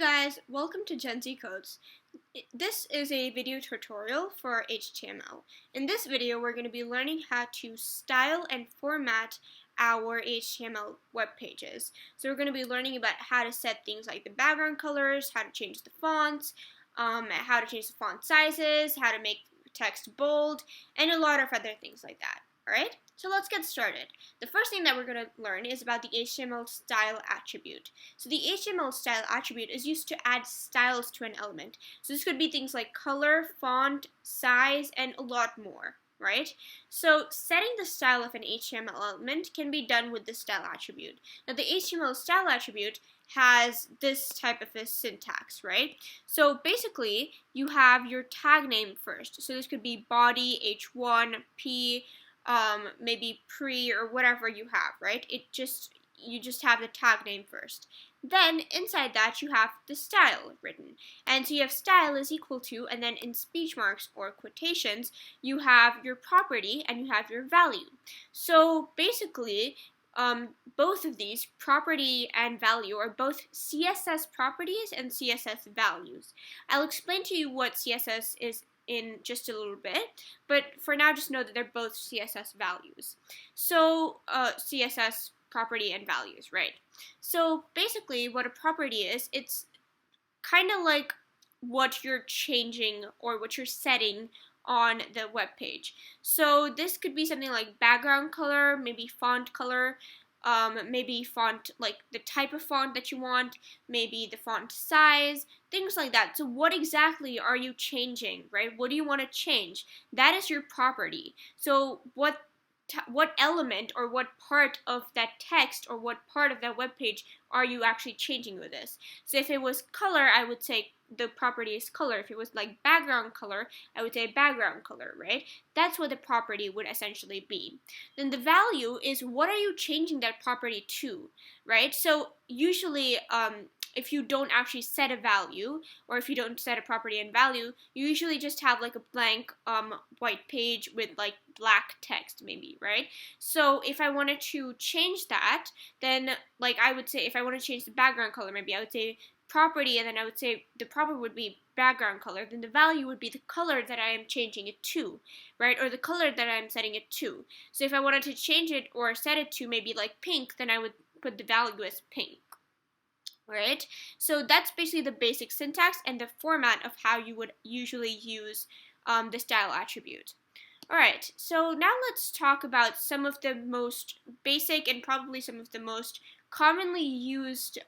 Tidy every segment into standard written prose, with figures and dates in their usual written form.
guys, welcome to Gen Z Codes. This is a video tutorial for HTML. In this video, we're going to be learning how to style and format our HTML web pages. So we're going to be learning about how to set things like the background colors, how to change the fonts, how to change the font sizes, how to make text bold, and a lot of other things like that. Alright, so let's get started. The first thing that we're going to learn is about the HTML style attribute. So the HTML style attribute is used to add styles to an element. So this could be things like color, font, size, and a lot more, right? So setting the style of an HTML element can be done with the style attribute. Now the HTML style attribute has this type of a syntax, right? So basically, you have your tag name first. So this could be body, h1, p, maybe pre or whatever you have, right? You just have the tag name first. Then inside that you have the style written, and so you have style is equal to, and then in speech marks or quotations you have your property and you have your value. So basically both of these, property and value, are both CSS properties and CSS values. I'll explain to you what CSS is in just a little bit, but for now just know that they're both CSS values. So CSS property and values, right? So basically what a property is, it's kind of like what you're changing or what you're setting on the web page. So this could be something like background color, maybe font color, maybe font, like the type of font that you want, maybe the font size, things like that. So what exactly are you changing, right? What do you want to change? That is your property. So what element or what part of that text or what part of that web page are you actually changing with this? So if it was color, I would say the property is color. If it was like background color, I would say background color, right? That's what the property would essentially be. Then the value is what are you changing that property to, right? So usually if you don't actually set a value, or if you don't set a property and value, you usually just have like a blank white page with like black text maybe, right? So if I wanted to change that, then like I would say if I want to change the background color, maybe I would say property, and then I would say the property would be background color, then the value would be the color that I am changing it to, right? Or the color that I'm setting it to. So if I wanted to change it or set it to maybe like pink, then I would put the value as pink. Right? So that's basically the basic syntax and the format of how you would usually use the style attribute. Alright, so now let's talk about some of the most basic and probably some of the most commonly used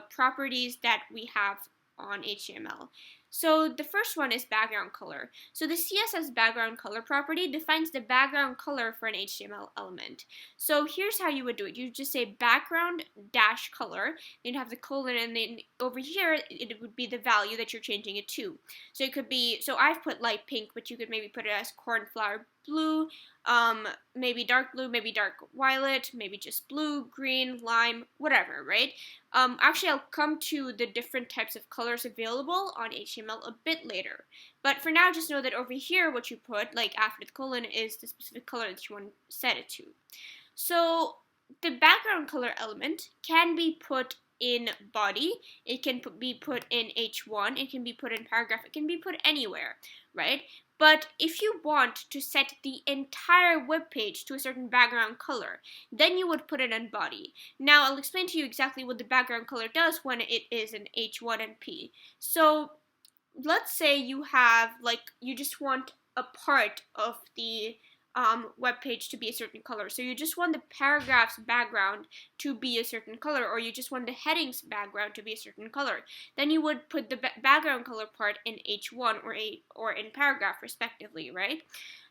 properties that we have on HTML. So the first one is background color. So the CSS background color property defines the background color for an HTML element. So here's how you would do it. You just say background dash color, then you have the colon, and then over here it would be the value that you're changing it to. So it could be, so I've put light pink, but you could maybe put it as cornflower blue, maybe dark blue, maybe dark violet, maybe just blue, green, lime, whatever, right? Actually, I'll come to the different types of colors available on HTML a bit later. But for now, just know that over here, what you put, like after the colon, is the specific color that you want to set it to. So the background color element can be put in body, it can be put in h1, it can be put in paragraph, it can be put anywhere, right? But if you want to set the entire web page to a certain background color, then you would put it in body. Now I'll explain to you exactly what the background color does when it is in H1 and P. So let's say you have, like, you just want a part of the web page to be a certain color. So you just want the paragraph's background to be a certain color, or you just want the heading's background to be a certain color. Then you would put the background color part in H1 or in paragraph respectively, right?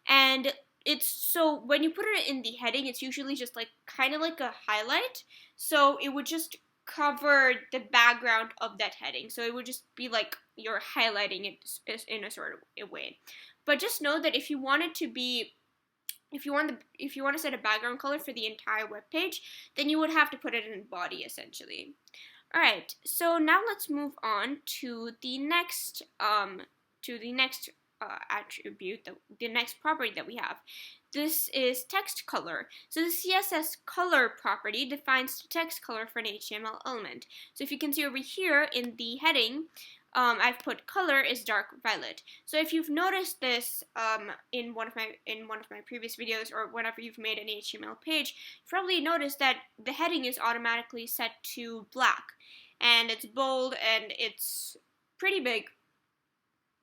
And it's, so when you put it in the heading, it's usually just like kind of like a highlight. So it would just cover the background of that heading. So it would just be like you're highlighting it in a sort of way. But just know that if you want it to be, if you want to set a background color for the entire web page, then you would have to put it in body essentially. Alright, so now let's move on to the next attribute, the next property that we have. This is text color. So the CSS color property defines the text color for an HTML element. So if you can see over here in the heading, I've put color is dark violet. So if you've noticed this in one of my previous videos, or whenever you've made an HTML page, you've probably noticed that the heading is automatically set to black, and it's bold and it's pretty big,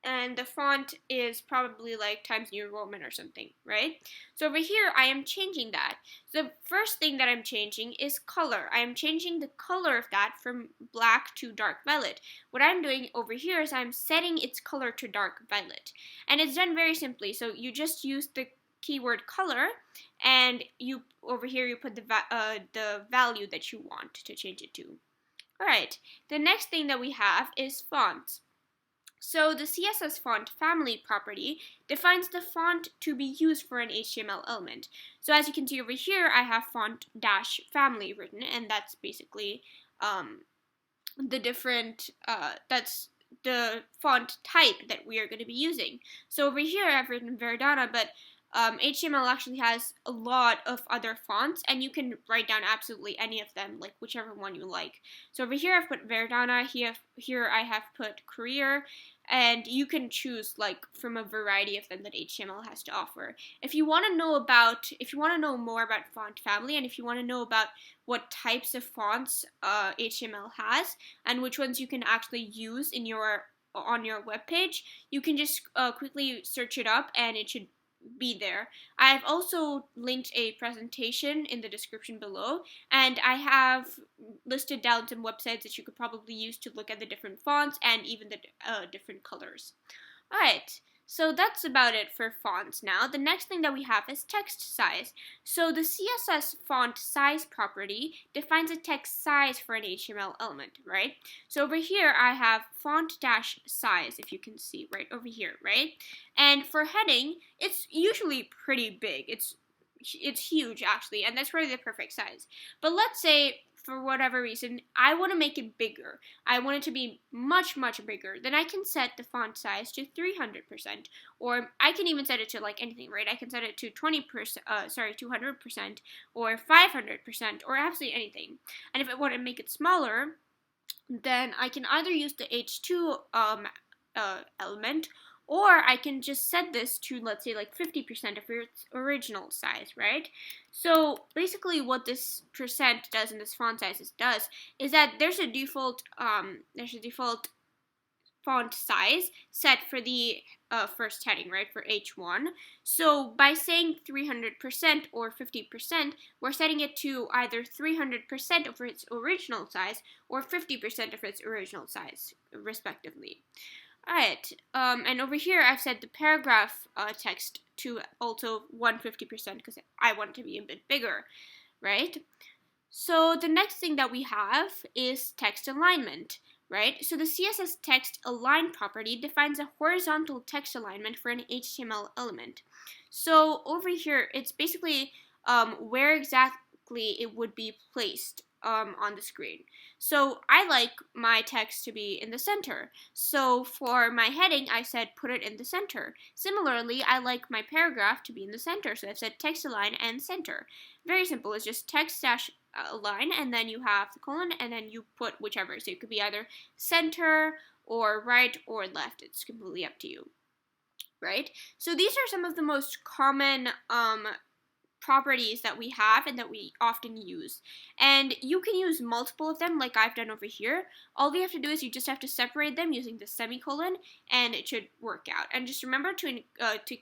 and the font is probably like Times New Roman or something, right? So over here, I am changing that. So the first thing that I'm changing is color. I am changing the color of that from black to dark violet. What I'm doing over here is I'm setting its color to dark violet. And it's done very simply. So you just use the keyword color, and over here you put the value that you want to change it to. Alright, the next thing that we have is fonts. So the CSS font family property defines the font to be used for an HTML element. So as you can see over here, I have font-family written, and that's basically that's the font type that we are going to be using. So over here, I've written Verdana, but HTML actually has a lot of other fonts, and you can write down absolutely any of them, like whichever one you like. So over here I've put Verdana, here I have put Career, and you can choose like from a variety of them that HTML has to offer. If you want to know more about font family, and if you want to know about what types of fonts HTML has and which ones you can actually use on your web page, you can just quickly search it up, and it should be there. I've also linked a presentation in the description below, and I have listed down some websites that you could probably use to look at the different fonts and even the different colors. Alright, so that's about it for fonts now. The next thing that we have is text size. So the CSS font size property defines a text size for an HTML element, right? So over here I have font-size, if you can see right over here, right? And for heading, it's usually pretty big. It's huge actually, and that's really the perfect size. But let's say for whatever reason, I want to make it bigger. I want it to be much, much bigger. Then I can set the font size to 300%, or I can even set it to like anything, right? I can set it to 200%, or 500%, or absolutely anything. And if I want to make it smaller, then I can either use the H2 element, or I can just set this to, let's say, like 50% of its original size, right? So basically what this percent does in this font sizes does is that there's a default font size set for the first heading, right, for H1. So by saying 300% or 50%, we're setting it to either 300% of its original size or 50% of its original size, respectively. Alright, and over here I've set the paragraph text to also 150% because I want it to be a bit bigger, right? So the next thing that we have is text alignment, right? So the CSS text align property defines a horizontal text alignment for an HTML element. So over here, it's basically where exactly it would be placed on the screen. So I like my text to be in the center. So for my heading, I said put it in the center. Similarly, I like my paragraph to be in the center. So I've said text align and center. Very simple. It's just text dash align, and then you have the colon, and then you put whichever. So it could be either center or right or left. It's completely up to you, right? So these are some of the most common properties that we have and that we often use, and you can use multiple of them like I've done over here. All you have to do is you just have to separate them using the semicolon, and it should work out. And just remember to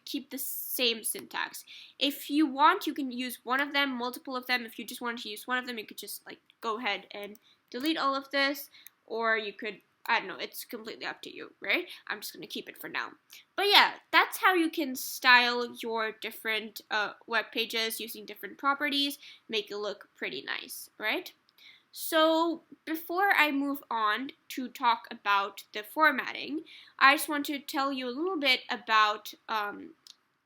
keep the same syntax. If you want, you can use one of them, multiple of them. If you just wanted to use one of them, you could just like go ahead and delete all of this, or you could, I don't know, it's completely up to you, right? I'm just going to keep it for now. But yeah, that's how you can style your different web pages using different properties, make it look pretty nice, right? So before I move on to talk about the formatting, I just want to tell you a little bit about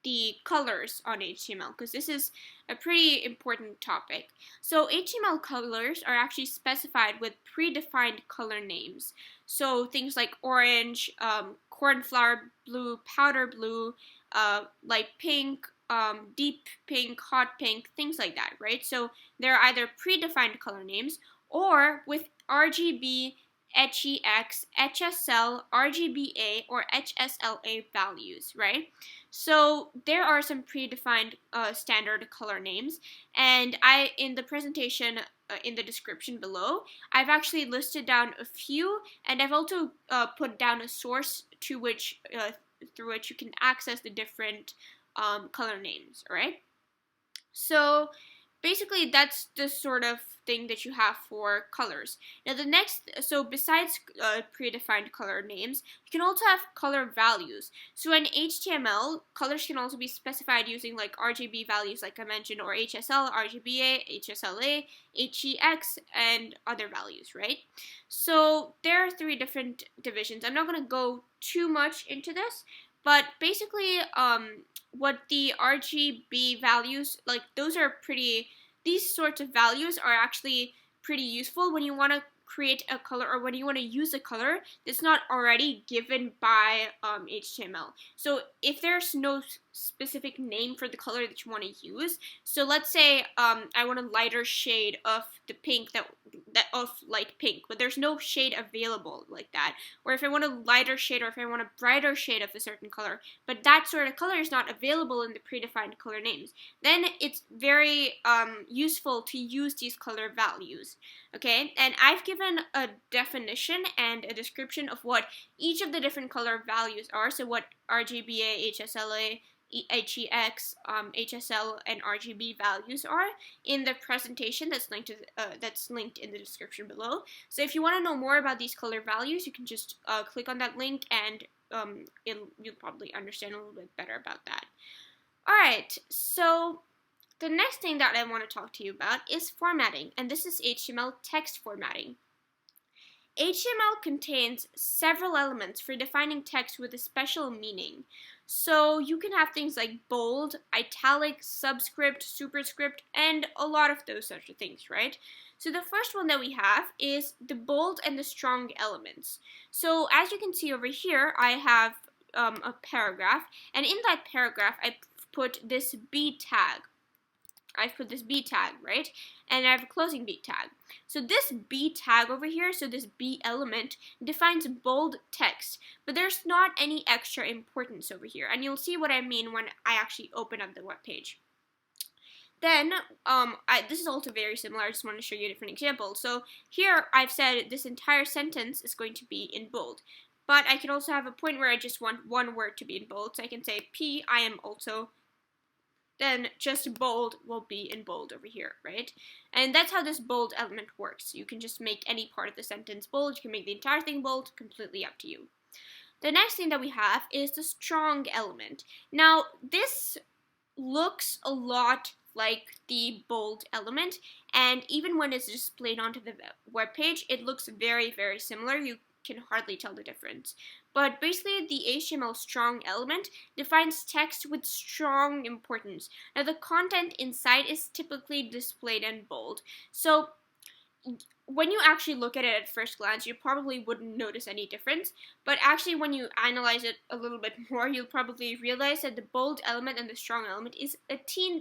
the colors on HTML, because this is a pretty important topic. So HTML colors are actually specified with predefined color names. So things like orange, cornflower blue, powder blue, light pink, deep pink, hot pink, things like that, right? So they're either predefined color names or with RGB, HEX, HSL, RGBA, or HSLA values, right? So there are some predefined standard color names, and in the presentation in the description below, I've actually listed down a few, and I've also put down a source to which through which you can access the different color names, right? So basically that's the sort of thing that you have for colors. Now so besides predefined color names, you can also have color values. So in HTML, colors can also be specified using like RGB values like I mentioned, or HSL, RGBA, HSLA, HEX, and other values, right? So there are 3 different divisions. I'm not going to go too much into this, but basically what the RGB values, like these sorts of values are actually pretty useful when you want to create a color or when you want to use a color that's not already given by HTML. So if there's no specific name for the color that you want to use, so let's say I want a lighter shade of the pink of light pink, but there's no shade available like that, or if I want a lighter shade or if I want a brighter shade of a certain color, but that sort of color is not available in the predefined color names, then it's very useful to use these color values. Okay, and I've given a definition and a description of what each of the different color values are, so what RGBA, HSLA, HEX, HSL, and RGB values are in the presentation that's linked in the description below. So if you want to know more about these color values, you can just click on that link, and you'll probably understand a little bit better about that. Alright, so the next thing that I want to talk to you about is formatting, and this is HTML text formatting. HTML contains several elements for defining text with a special meaning. So you can have things like bold, italic, subscript, superscript, and a lot of those such things, right? So the first one that we have is the bold and the strong elements. So as you can see over here, I have a paragraph, and in that paragraph I put this B tag. I've put this B tag, right? And I have a closing B tag. So this B tag over here, so this B element, defines bold text, but there's not any extra importance over here. And you'll see what I mean when I actually open up the web page. Then, this is also very similar. I just want to show you a different example. So here I've said this entire sentence is going to be in bold. But I can also have a point where I just want one word to be in bold. So I can say P, I am also, then just bold will be in bold over here, right? And that's how this bold element works. You can just make any part of the sentence bold. You can make the entire thing bold, completely up to you. The next thing that we have is the strong element. Now, this looks a lot like the bold element, and even when it's displayed onto the web page, it looks very, very similar. You can hardly tell the difference. But basically, the HTML strong element defines text with strong importance. Now, the content inside is typically displayed in bold. So when you actually look at it at first glance, you probably wouldn't notice any difference. But actually, when you analyze it a little bit more, you'll probably realize that the bold element and the strong element is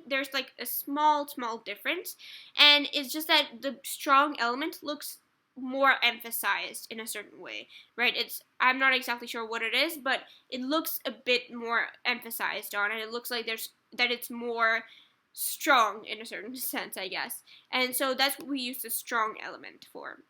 there's like a small difference. And it's just that the strong element looks more emphasized in a certain way, right? I'm not exactly sure what it is, but it looks a bit more emphasized on, and it looks like it's more strong in a certain sense, I guess. And so that's what we use the strong element for,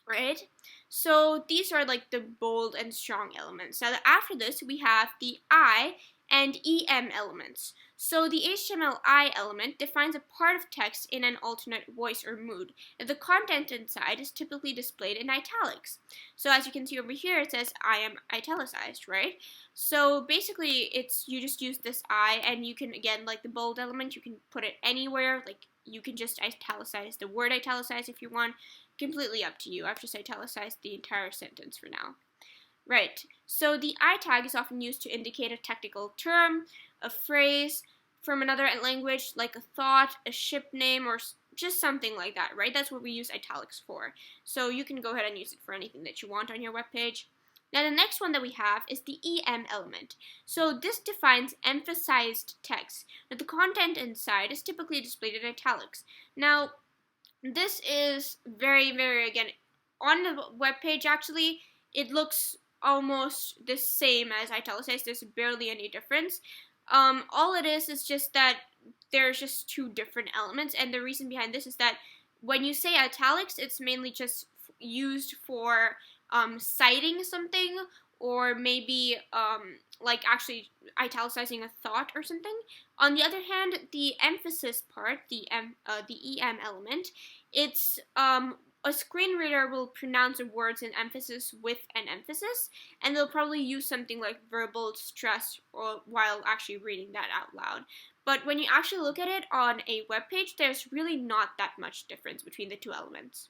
right? So these are like the bold and strong elements. Now after this, we have the I and EM elements. So the HTML I element defines a part of text in an alternate voice or mood. And the content inside is typically displayed in italics. So as you can see over here, it says I am italicized, right? So basically, you just use this I, and you can, again, like the bold element, you can put it anywhere. Like you can just italicize the word italicize if you want. Completely up to you. I've just italicized the entire sentence for now. Right. So the I tag is often used to indicate a technical term, a phrase from another language, like a thought, a ship name, or just something like that, right? That's what we use italics for. So you can go ahead and use it for anything that you want on your web page. Now the next one that we have is the EM element. So this defines emphasized text. Now the content inside is typically displayed in italics. Now this is very, very, again, on the web page actually, it looks almost the same as italicized. There's barely any difference. All it is just that there's just two different elements, and the reason behind this is that when you say italics, it's mainly just used for citing something, or maybe like actually italicizing a thought or something. On the other hand, the emphasis part, the EM element, it's a screen reader will pronounce the words in emphasis with an emphasis, and they'll probably use something like verbal stress or while actually reading that out loud. But when you actually look at it on a web page, there's really not that much difference between the two elements.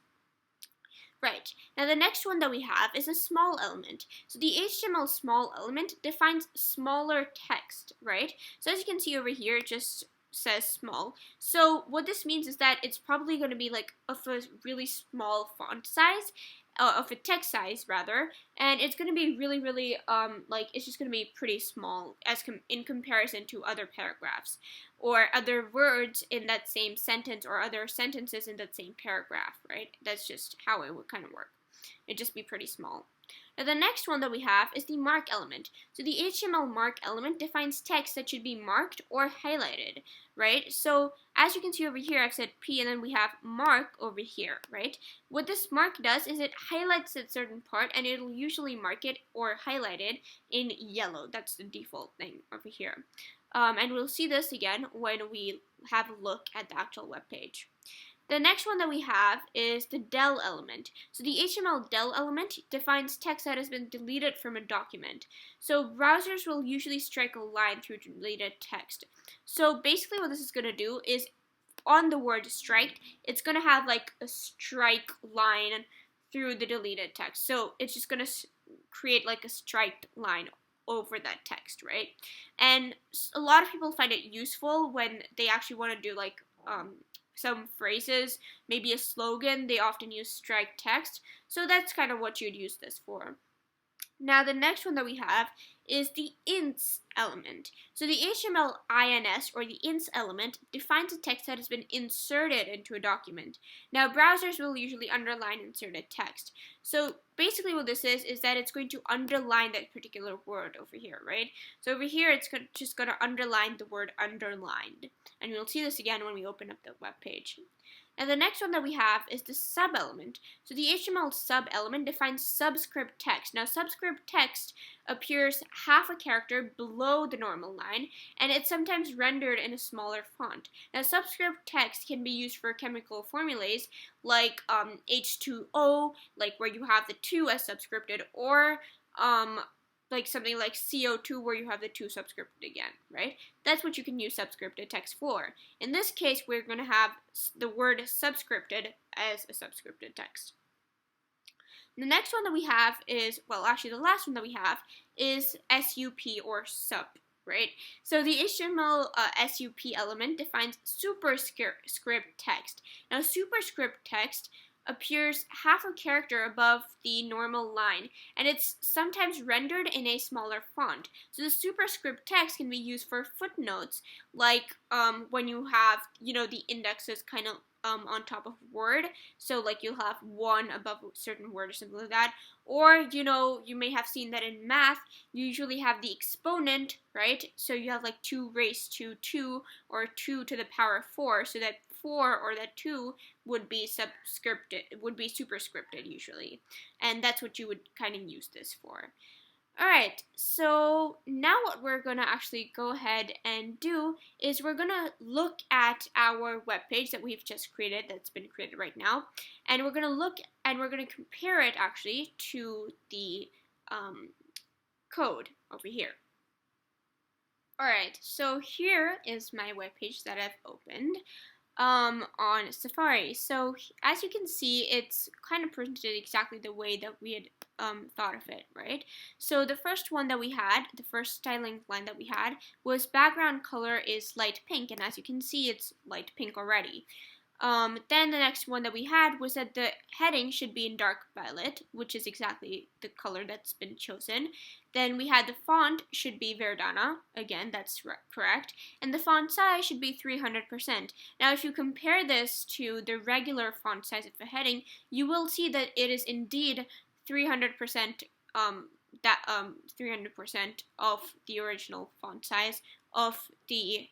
Right, now the next one that we have is a small element. So the HTML small element defines smaller text, right? So as you can see over here, it just says small. So what this means is that it's probably going to be like of a really small font size, of a text size rather, and it's going to be really, really like it's just going to be pretty small as in comparison to other paragraphs or other words in that same sentence or other sentences in that same paragraph, right? That's just how it would kind of work. It'd just be pretty small. Now the next one that we have is the mark element. So the HTML mark element defines text that should be marked or highlighted, right? So as you can see over here, I've said P and then we have mark over here, right? What this mark does is it highlights a certain part and it'll usually mark it or highlight it in yellow. That's the default thing over here. And we'll see this again when we have a look at the actual web page. The next one that we have is the del element. So the HTML del element defines text that has been deleted from a document. So browsers will usually strike a line through deleted text. So basically what this is going to do is on the word strike, it's going to have like a strike line through the deleted text. So it's just going to create like a striked line over that text, right? And a lot of people find it useful when they actually want to do like some phrases, maybe a slogan. They often use strike text, so that's kind of what you'd use this for. Now the next one that we have is the ins element. So the HTML ins or the ins element defines a text that has been inserted into a document. Now browsers will usually underline inserted text. So basically what this is that it's going to underline that particular word over here, right? So over here it's just going to underline the word underlined. And we'll see this again when we open up the web page. And the next one that we have is the sub element. So the HTML sub element defines subscript text. Now subscript text appears half a character below the normal line, and it's sometimes rendered in a smaller font. Now subscript text can be used for chemical formulas like H2O, like where you have the 2 as subscripted, or like something like CO2 where you have the 2 subscripted again, right? That's what you can use subscripted text for. In this case, we're going to have the word subscripted as a subscripted text. The next one that we have is, well, actually the last one that we have is SUP or SUP, right? So the HTML SUP element defines superscript text. Now superscript text appears half a character above the normal line, and it's sometimes rendered in a smaller font. So the superscript text can be used for footnotes, like when you have, the indexes kind of on top of a word, so like you'll have one above a certain word or something like that, or you may have seen that in math you usually have the exponent, right? So you have like 2 raised to 2 or 2 to the power of 4, so that 4 or that 2 would be superscripted usually, and that's what you would kind of use this for. Alright, so now what we're going to actually go ahead and do is we're going to look at our web page that we've just created, that's been created right now, and we're going to look and we're going to compare it actually to the code over here. Alright, so here is my web page that I've opened. on Safari. So as you can see, it's kind of printed exactly the way that we had thought of it, right? So the first one that we had, the first styling line that we had, was background color is light pink, and as you can see, it's light pink already. Then the next one that we had was that the heading should be in dark violet, which is exactly the color that's been chosen. Then we had the font should be Verdana, again, that's correct, and the font size should be 300%. Now, if you compare this to the regular font size of the heading, you will see that it is indeed 300%, 300% of the original font size of the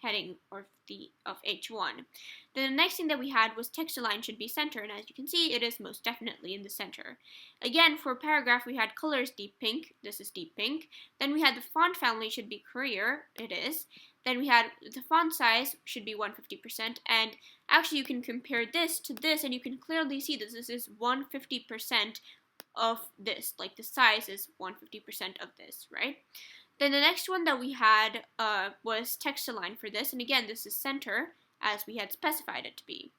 heading of H1. Then the next thing that we had was text align should be center, and as you can see, it is most definitely in the center. Again, for paragraph, we had colors deep pink. This is deep pink. Then we had the font family should be Courier. It is. Then we had the font size should be 150%, and actually you can compare this to this, and you can clearly see that this is 150% of this. Like the size is 150% of this, right? Then the next one that we had was text align for this, and again, this is center, as we had specified it to be.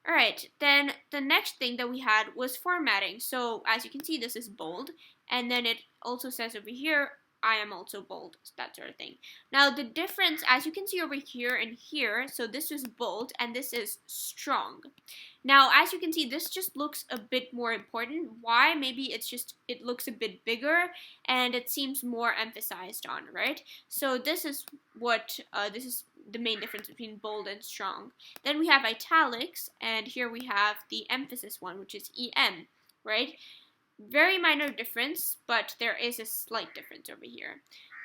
Alright, then the next thing that we had was formatting. So as you can see, this is bold, and then it also says over here, I am also bold, that sort of thing. Now the difference, as you can see over here and here, so this is bold and this is strong. Now as you can see, this just looks a bit more important. Why? Maybe it's just, it looks a bit bigger and it seems more emphasized on, right? So this is what, this is the main difference between bold and strong. Then we have italics, and here we have the emphasis one, which is EM, right? Very minor difference, but there is a slight difference over here.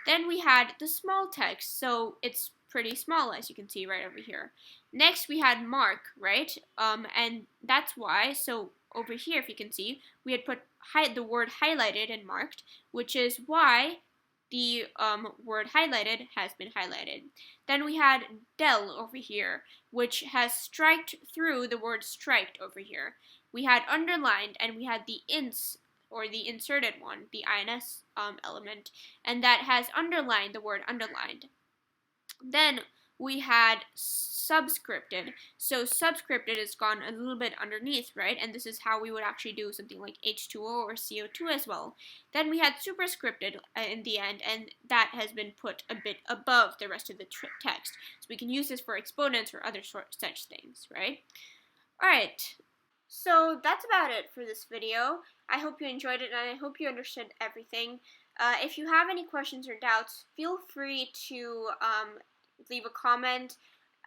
Then we had the small text, so it's pretty small, as you can see right over here. Next we had mark, right? And that's why, so over here, if you can see, we had put the word highlighted and marked, which is why the word highlighted has been highlighted. Then we had del over here, which has striked through the word striked over here. We had underlined, and we had the ins, or the inserted one, the ins element, and that has underlined the word underlined. Then we had subscripted. So subscripted has gone a little bit underneath, right? And this is how we would actually do something like H2O or CO2 as well. Then we had superscripted in the end, and that has been put a bit above the rest of the text. So we can use this for exponents or other such things, right? Alright, so that's about it for this video. I hope you enjoyed it, and I hope you understood everything. If you have any questions or doubts, feel free to leave a comment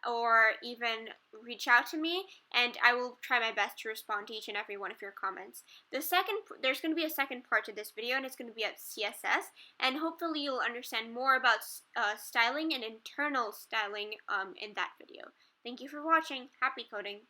or even reach out to me, and I will try my best to respond to each and every one of your comments. There's going to be a second part to this video, and it's going to be at CSS, and hopefully you'll understand more about styling and internal styling in that video. Thank you for watching. Happy coding!